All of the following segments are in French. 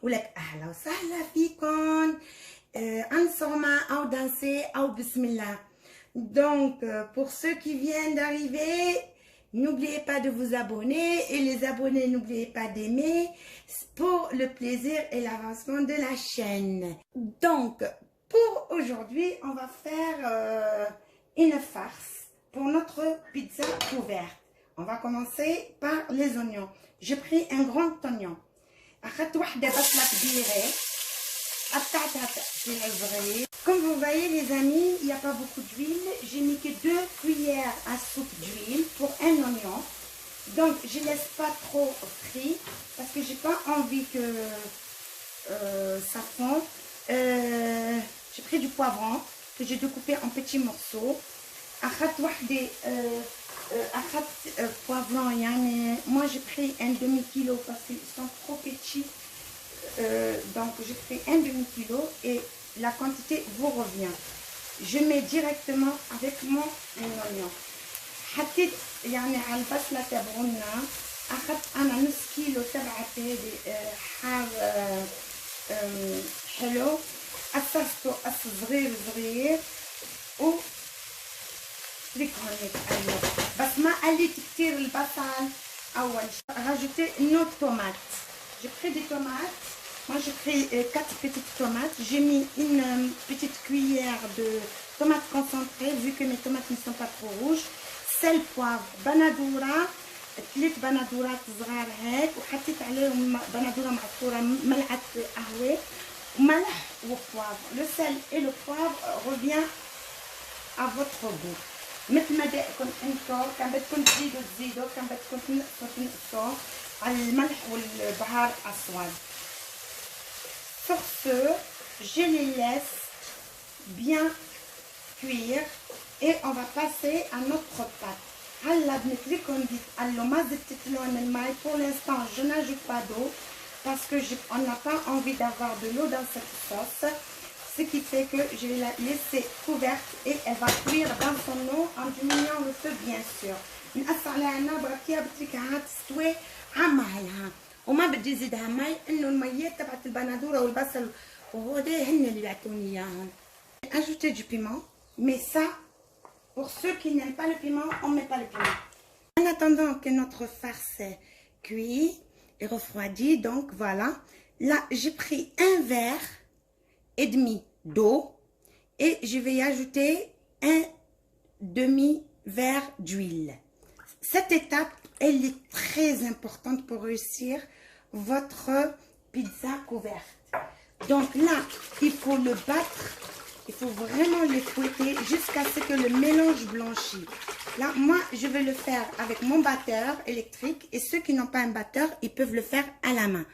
ولك أهلا وسهلا فيكم ensemble أو danser أو بسم الله. Donc pour ceux qui viennent d'arriver, n'oubliez pas de vous abonner et les abonnés n'oubliez pas d'aimer pour le plaisir et l'avancement de la chaîne. Donc pour aujourd'hui on va faire une farce pour notre pizza couverte. On va commencer par les oignons. J'ai pris un grand oignon. أخذت واحدة بصلة كبيرة قطعتها تقطيع صغير. Comme vous voyez les amis, il n'y a pas beaucoup d'huile. J'ai mis que 2 cuillères à soupe d'huile pour un oignon. Donc je ne laisse pas trop frit parce que j'ai pas envie que ça fonde. J'ai pris du poivron que j'ai découpé en petits morceaux. أخذت واحدة أخذت poivron يعني moi j'ai pris un demi-kilo parce qu'ils sont trop petits. Donc j'ai pris un demi-kilo et la quantité vous revient. Je mets directement avec mon oignon. حطيت يعني على البصلة تبعنا أخذت أنا نص كيلو تبعت هذه حار حلو قصصته قص صغير صغير و بس ما قليت كتير البصل أول شيء. Rajouter nos tomates. J'ai pris des tomates. Moi j'ai pris 4 petites tomates. J'ai mis une petite cuillère de tomates concentrées vu que mes tomates ne sont pas trop rouges. Sel, poivre, بندورة 3 بندورات صغار هيك وحطيت عليهم بندورة معصورة ملعقة قهوة وملح وبوافر. Le sel et le poivre revient à votre goût. مثل ما دائكم انتو كان بدكم تزيدوا كان بدكم تنقصوا على الملح والبهار الاسود. Sur ce, je les laisse bien cuire et on va passer à notre pâte. هلا بنتركهم يتقلوا ما زدت لهم الماء. Pour l'instant je n'ajoute pas d'eau parce que on n'a pas envie d'avoir de l'eau dans cette sauce. Ce qui fait que je vais la laisser couverte et elle va cuire dans son eau en diminuant le feu bien sûr. نقص عليها النار بركيها بتركها تستوي عمالها وما بدي زيدها مي انه الميات تبعت البندوره والبصل وهودي هن اللي بيعطوني اياهم. Ajouter du piment, mais ça pour ceux qui n'aiment pas le piment, on ne met pas le piment. En attendant que notre farce cuit et refroidit, donc voilà, là j'ai pris un verre et demi d'eau et je vais y ajouter un demi-verre d'huile. Cette étape, elle est très importante pour réussir votre pizza couverte. Donc là, il faut le battre, il faut vraiment le fouetter jusqu'à ce que le mélange blanchisse. Là, moi, je vais le faire avec mon batteur électrique et ceux qui n'ont pas un batteur, ils peuvent le faire à la main.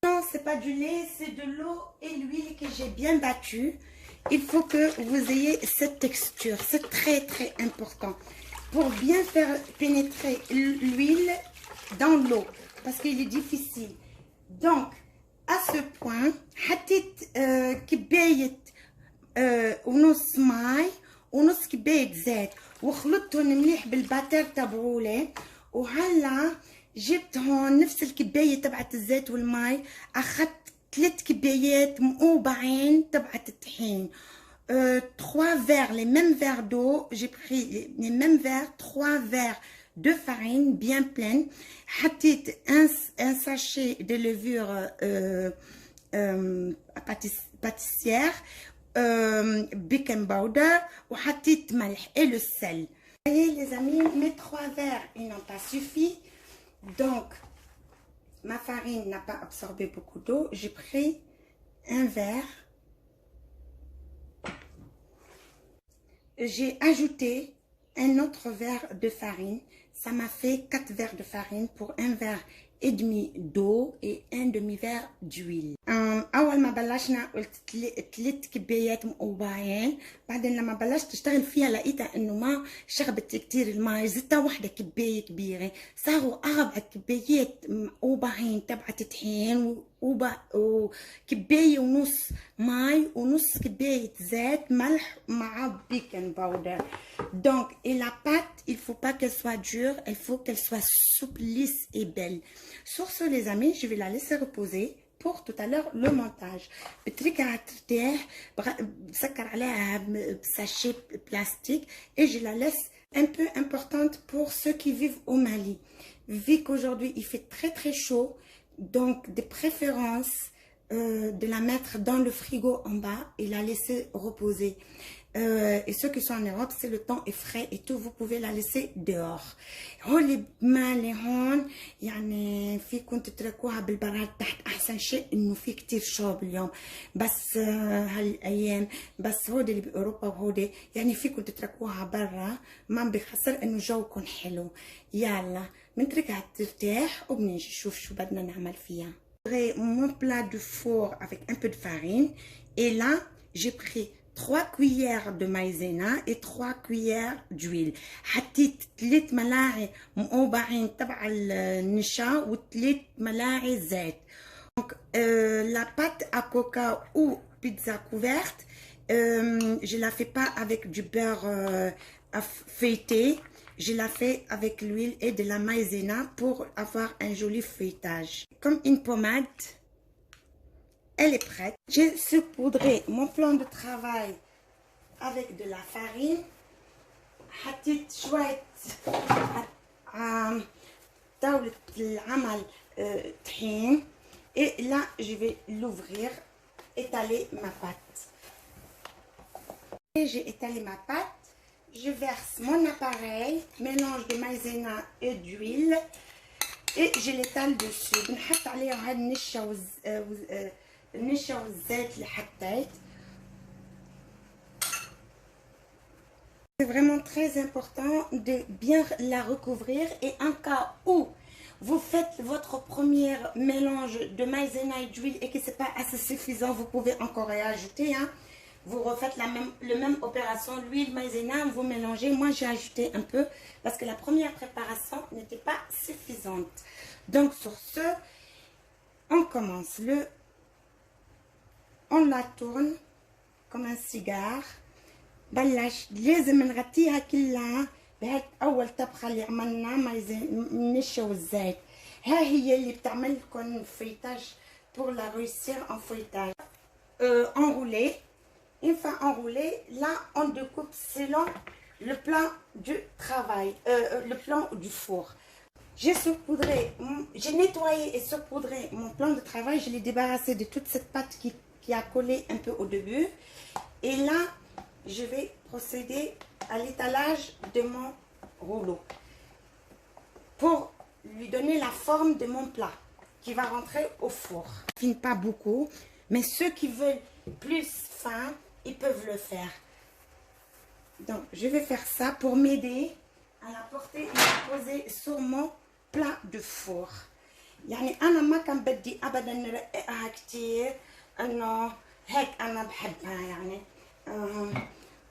Non, c'est pas du lait, c'est de l'eau et l'huile que j'ai bien battu. Il faut que vous ayez cette texture, c'est très très important pour bien faire pénétrer l'huile dans l'eau parce qu'il est difficile. Donc à ce point حطيت كباية ونص ماي ونص كباية زيت وخلطتهم مليح بالباتر تبعولي. وهلا جبت هون نفس الكباية تبعت الزيت والماء أخذت 3 كبايات مقوبعين تبعت الطحين. 3 verres, les mêmes verres d'eau, j'ai pris les mêmes verres, 3 verres de farine bien pleine. حطيت un sachet de levure pâtissière, baking powder وحطيت ملح et le sel. Voyez les amis, mes 3 verres ils n'ont pas suffi. Donc, ma farine n'a pas absorbé beaucoup d'eau. J'ai pris un verre. J'ai ajouté un autre verre de farine. Ça m'a fait 4 verres de farine pour un verre et demi d'eau et un demi-verre d'huile. أول ما بلشنا قلت 3 كبايات مقوبعين. بعدين لما بلشت اشتغل فيها لقيتها انه ما شربت كتير الماء. زدتها وحده كبايه كبيره صاروا 4 كبايات مقوبعين تبعت طحين وكبايه ونص ماء ونص كبايه زيت ملح مع بيكنج باودر. Donc et la pâte il faut pas qu'elle soit dure, il faut qu'elle soit souple, lisse et belle. Sur ce les amis, je vais la laisser reposer pour tout à l'heure le montage. بتركها ترتاح بسكر عليها بساشي plastique et je la laisse un peu importante pour ceux qui vivent au Mali. Vu qu'aujourd'hui il fait très chaud, donc de préférence de la mettre dans le frigo en bas et la laisser reposer. Et ceux qui sont en Europe, c'est le temps est frais et tout, vous pouvez la laisser dehors. هولي بما اللي هون يعني فيكم تتركوها بالبراد تحت. احسن شيء انه في كتير شوب اليوم، بس هالايام بس هودي اللي باوروبا وهودي يعني فيكم تتركوها برا، ما بخسر انه جوكم حلو. يلا بنتركها ترتاح وبنيجي نشوف شو بدنا نعمل فيها. Mon plat de four avec un peu de farine et là j'ai pris 3 cuillères de maïzena et 3 cuillères d'huile. حطيت 3 ملاعق مقوبعين تبع النشا و 3 ملاعق زيت. Donc la pâte à coca ou pizza couverte, je la fais pas avec du beurre feuilleté, je la fais avec l'huile et de la maïzena pour avoir un joli feuilletage. Comme une pommade. Elle est prête. J'ai saupoudré mon plan de travail avec de la farine. حطيت شوية طاولة العمل طحين. Et là, je vais l'ouvrir, étaler ma pâte. Et j'ai étalé ma pâte. Je verse mon appareil, mélange de maïzena et d'huile. Et je l'étale dessus. بنحط عليه هاد النشا والزيت اللي حطيت. C'est vraiment très important de bien la recouvrir et en cas où vous faites votre premier mélange de maïzena et d'huile et que ce n'est pas assez suffisant, vous pouvez encore ajouter. Hein. Vous refaites la même opération, l'huile, maïzena, vous mélangez. Moi, j'ai ajouté un peu parce que la première préparation n'était pas suffisante. Donc, sur ce, on commence. On la tourne comme un cigare. بلش لازم نغطيها كلها بهيك اول طبخه اللي عملنا النشا والزيت. ها هي اللي بتعمل لكم فيتاج pour la réussir en feuilletage. Enroulé. Une fois enroulé, là on découpe selon le plan du travail, le plan du four. J'ai saupoudré, j'ai nettoyé et saupoudré mon plan de travail. Je l'ai débarrassé de toute cette pâte qui a collé un peu au début. Et là, je vais procéder à l'étalage de mon rouleau pour lui donner la forme de mon plat qui va rentrer au four. Je ne pas beaucoup, mais ceux qui veulent plus fin, ils peuvent le faire. Donc, je vais faire ça pour m'aider à la porter et la poser sur mon plat de four. يعني أنا ما كان بدي أبدا نرققها كتير، إنه هيك أنا بحبها يعني.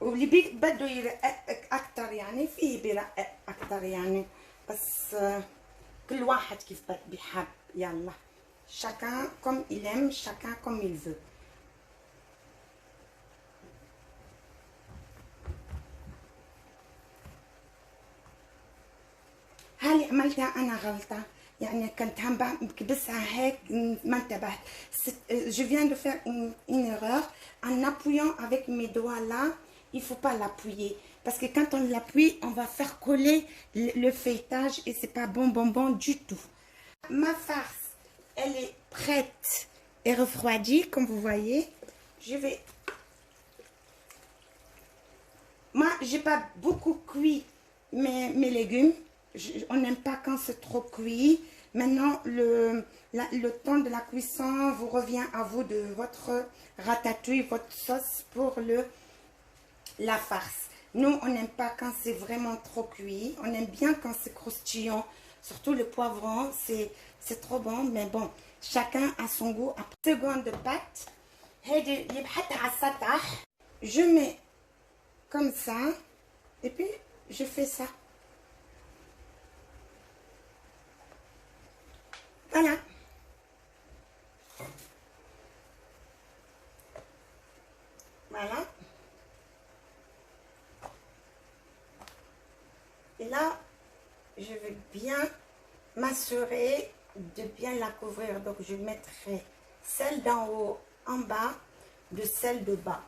واللي بده يرقق اكتر يعني فيه بيرقق اكتر يعني، بس كل واحد كيف بيحب. يلا chacun comme il aime, chacun comme il veut. هالي عملتها انا غلطه يعني، كنت هم بكبسها هيك ما انتبهت. Je viens de faire une erreur en appuyant avec mes doigts là. Il faut pas l'appuyer parce que quand on l'appuie, on va faire coller le feuilletage et c'est pas bon du tout. Ma farce, elle est prête et refroidie comme vous voyez. Je vais, moi j'ai pas beaucoup cuit mes légumes. On n'aime pas quand c'est trop cuit. Maintenant, le temps de la cuisson vous revient à vous de votre ratatouille, votre sauce pour la farce. Nous, on n'aime pas quand c'est vraiment trop cuit. On aime bien quand c'est croustillant. Surtout le poivron, c'est trop bon. Mais bon, chacun a son goût. Après, seconde de pâte. Je mets comme ça. Et puis, je fais ça. Voilà. Voilà. Et là, je vais bien m'assurer de bien la couvrir. Donc, je mettrai celle d'en haut en bas de celle de bas.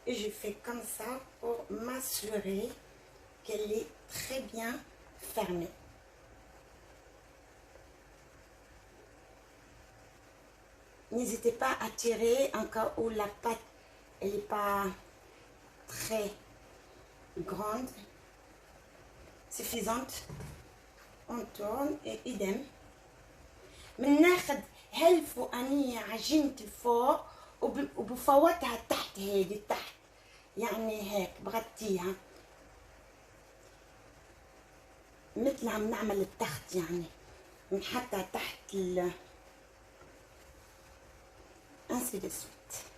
Et je fais comme ça pour m'assurer qu'elle est très bien fermée. N'hésitez pas à tirer en cas où la pâte elle n'est pas très grande, suffisante. On tourne et idem. بناخد هل فوقانية عجينة الفوق وبفوتها تحت هيدي تحت، يعني هيك بغطيها مثل عم نعمل التخت، يعني بنحطها تحت ainsi de suite.